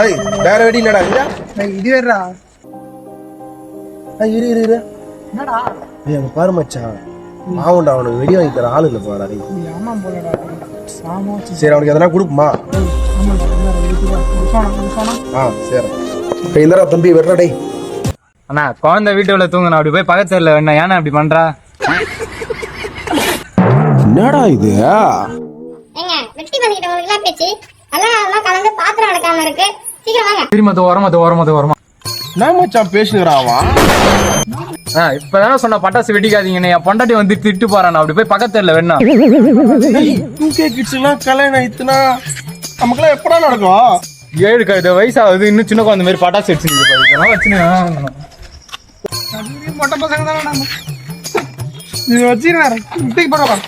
ஏய் வேற வெடி என்னடா இது? இது வேறா. இரு இரு இரு. என்னடா? ஏய் அங்க பாரு மச்சான். பாவுண்டா அவனுக்கு வெடி வாங்கி தர ஆளு இல்ல போடா டேய். ஆமா போலடா. சாமோ. சரி அவனுக்கு எதனா கொடுக்குமா? சரி. இந்தடா தம்பி வெட்றா டேய். அண்ணா குழந்தை வீட்டுல தூங்கணும் அப்படி போய் பக்கத்து தெருல வேணா ஏன்னா அப்படி பண்றா? என்னடா இது? ஏங்க வெட்டி பண்ணிக்கிட்ட உங்களுக்கு எல்லாம் பேச்சு எல்லாம் கலந்து பாத்திரம் நடக்காம இருக்கு. சீக்கிரம் வாங்க. திரும்ப ஓரமா நான் மச்சான் பேசுகிறாவா? இப்பதானே சொன்ன பட்டாசு வெடிக்காதீங்கன்னு. என் பொண்டாட்டி வந்து திட்டு போறான் அப்படி போய் பக்கத்து தெருல வேணா. 2K கிட்ஸ் எல்லாம் கல்யாணம் ஆயிடுச்சுனா நமக்குலாம் எப்படா நடக்கும்? 7 வயசாகுது இன்னும் சின்ன குழந்தை மாதிரி பட்டாசு வச்சுன்னு மொட்டை பசங்க தானே நம்ம. இது வச்சுக்கிறாரு. இப்படி போடுறோம்.